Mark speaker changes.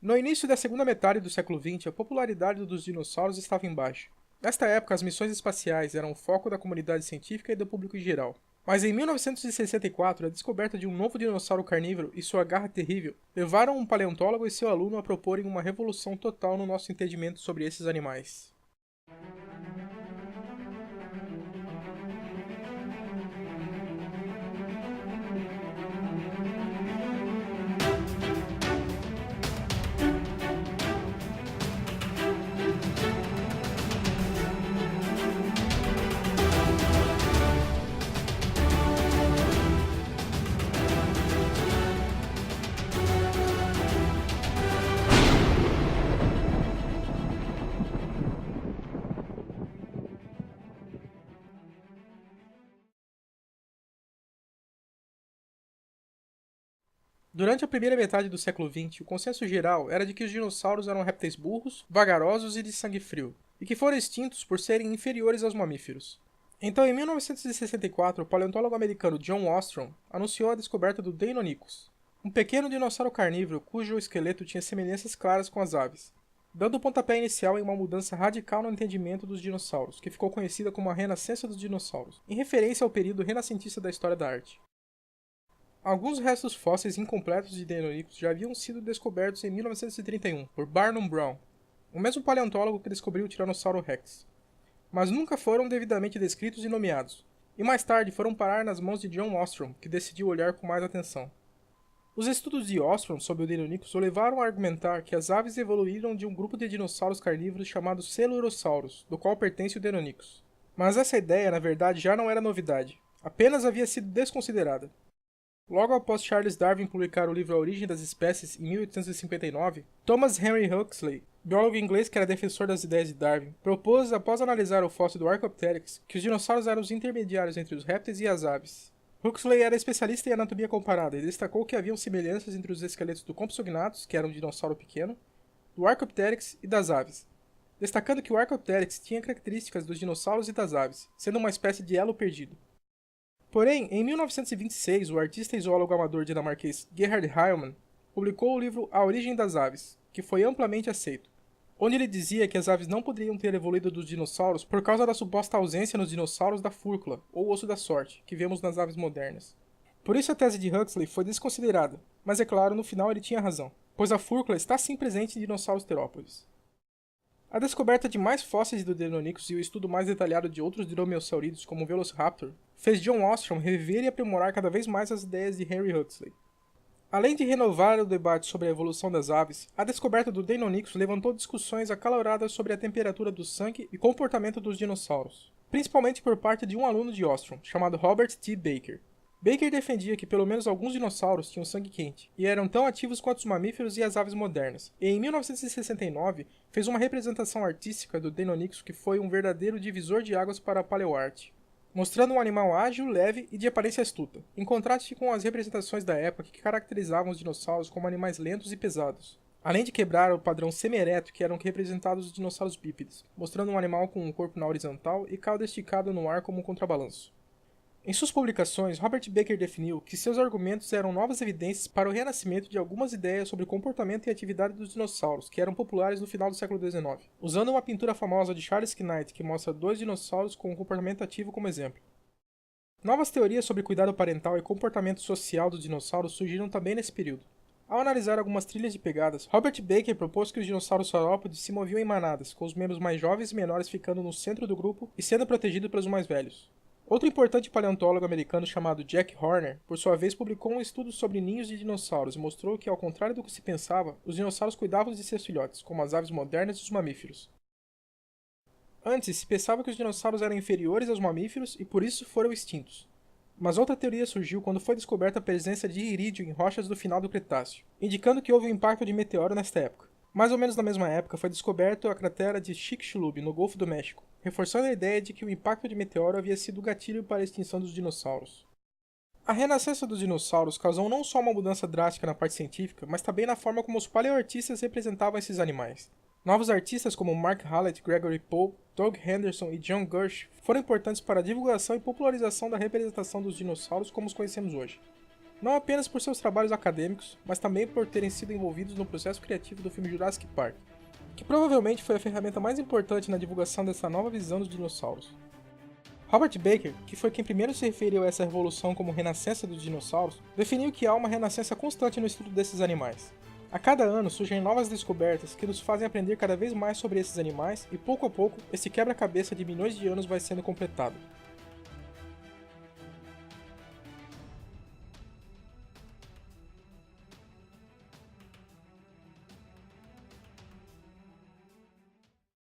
Speaker 1: No início da segunda metade do século XX, a popularidade dos dinossauros estava em baixa. Nesta época, as missões espaciais eram o foco da comunidade científica e do público em geral. Mas em 1964, a descoberta de um novo dinossauro carnívoro e sua garra terrível levaram um paleontólogo e seu aluno a proporem uma revolução total no nosso entendimento sobre esses animais. Durante a primeira metade do século XX, o consenso geral era de que os dinossauros eram répteis burros, vagarosos e de sangue frio, e que foram extintos por serem inferiores aos mamíferos. Então, em 1964, o paleontólogo americano John Ostrom anunciou a descoberta do Deinonychus, um pequeno dinossauro carnívoro cujo esqueleto tinha semelhanças claras com as aves, dando o pontapé inicial em uma mudança radical no entendimento dos dinossauros, que ficou conhecida como a Renascença dos Dinossauros, em referência ao período renascentista da história da arte. Alguns restos fósseis incompletos de Deinonychus já haviam sido descobertos em 1931 por Barnum Brown, o mesmo paleontólogo que descobriu o Tiranossauro Rex, mas nunca foram devidamente descritos e nomeados, e mais tarde foram parar nas mãos de John Ostrom, que decidiu olhar com mais atenção. Os estudos de Ostrom sobre o Deinonychus o levaram a argumentar que as aves evoluíram de um grupo de dinossauros carnívoros chamados Coelurosaurus, do qual pertence o Deinonychus. Mas essa ideia, na verdade, já não era novidade, apenas havia sido desconsiderada. Logo após Charles Darwin publicar o livro A Origem das Espécies, em 1859, Thomas Henry Huxley, biólogo inglês que era defensor das ideias de Darwin, propôs, após analisar o fóssil do Archaeopteryx, que os dinossauros eram os intermediários entre os répteis e as aves. Huxley era especialista em anatomia comparada e destacou que haviam semelhanças entre os esqueletos do Compsognathus, que era um dinossauro pequeno, do Archaeopteryx e das aves, destacando que o Archaeopteryx tinha características dos dinossauros e das aves, sendo uma espécie de elo perdido. Porém, em 1926, o artista e zoólogo amador dinamarquês Gerhard Heilmann publicou o livro A Origem das Aves, que foi amplamente aceito, onde ele dizia que as aves não poderiam ter evoluído dos dinossauros por causa da suposta ausência nos dinossauros da fúrcula, ou osso da sorte, que vemos nas aves modernas. Por isso a tese de Huxley foi desconsiderada, mas é claro, no final ele tinha razão, pois a fúrcula está sim presente em dinossauros terópodes. A descoberta de mais fósseis do Deinonychus e o estudo mais detalhado de outros dromeossaurídeos como o Velociraptor fez John Ostrom rever e aprimorar cada vez mais as ideias de Henry Huxley. Além de renovar o debate sobre a evolução das aves, a descoberta do Deinonychus levantou discussões acaloradas sobre a temperatura do sangue e comportamento dos dinossauros, principalmente por parte de um aluno de Ostrom, chamado Robert T. Baker. Baker defendia que pelo menos alguns dinossauros tinham sangue quente, e eram tão ativos quanto os mamíferos e as aves modernas, e em 1969 fez uma representação artística do Deinonychus que foi um verdadeiro divisor de águas para a paleoarte, mostrando um animal ágil, leve e de aparência astuta, em contraste com as representações da época que caracterizavam os dinossauros como animais lentos e pesados, além de quebrar o padrão semi-ereto que eram representados os dinossauros bípedes, mostrando um animal com um corpo na horizontal e cauda esticada no ar como um contrabalanço. Em suas publicações, Robert Baker definiu que seus argumentos eram novas evidências para o renascimento de algumas ideias sobre o comportamento e atividade dos dinossauros, que eram populares no final do século XIX, usando uma pintura famosa de Charles Knight que mostra dois dinossauros com um comportamento ativo como exemplo. Novas teorias sobre cuidado parental e comportamento social dos dinossauros surgiram também nesse período. Ao analisar algumas trilhas de pegadas, Robert Baker propôs que os dinossauros saurópodes se moviam em manadas, com os membros mais jovens e menores ficando no centro do grupo e sendo protegidos pelos mais velhos. Outro importante paleontólogo americano chamado Jack Horner, por sua vez, publicou um estudo sobre ninhos de dinossauros e mostrou que, ao contrário do que se pensava, os dinossauros cuidavam de seus filhotes, como as aves modernas e os mamíferos. Antes, se pensava que os dinossauros eram inferiores aos mamíferos e por isso foram extintos. Mas outra teoria surgiu quando foi descoberta a presença de irídio em rochas do final do Cretáceo, indicando que houve um impacto de meteoro nesta época. Mais ou menos na mesma época foi descoberto a cratera de Chicxulub, no Golfo do México, reforçando a ideia de que o impacto de meteoro havia sido o gatilho para a extinção dos dinossauros. A renascença dos dinossauros causou não só uma mudança drástica na parte científica, mas também na forma como os paleoartistas representavam esses animais. Novos artistas como Mark Hallett, Gregory Pope, Doug Henderson e John Gersh foram importantes para a divulgação e popularização da representação dos dinossauros como os conhecemos hoje. não apenas por seus trabalhos acadêmicos, mas também por terem sido envolvidos no processo criativo do filme Jurassic Park, que provavelmente foi a ferramenta mais importante na divulgação dessa nova visão dos dinossauros. Robert Baker, que foi quem primeiro se referiu a essa revolução como renascença dos dinossauros, definiu que há uma renascença constante no estudo desses animais. A cada ano surgem novas descobertas que nos fazem aprender cada vez mais sobre esses animais e pouco a pouco esse quebra-cabeça de milhões de anos vai sendo completado.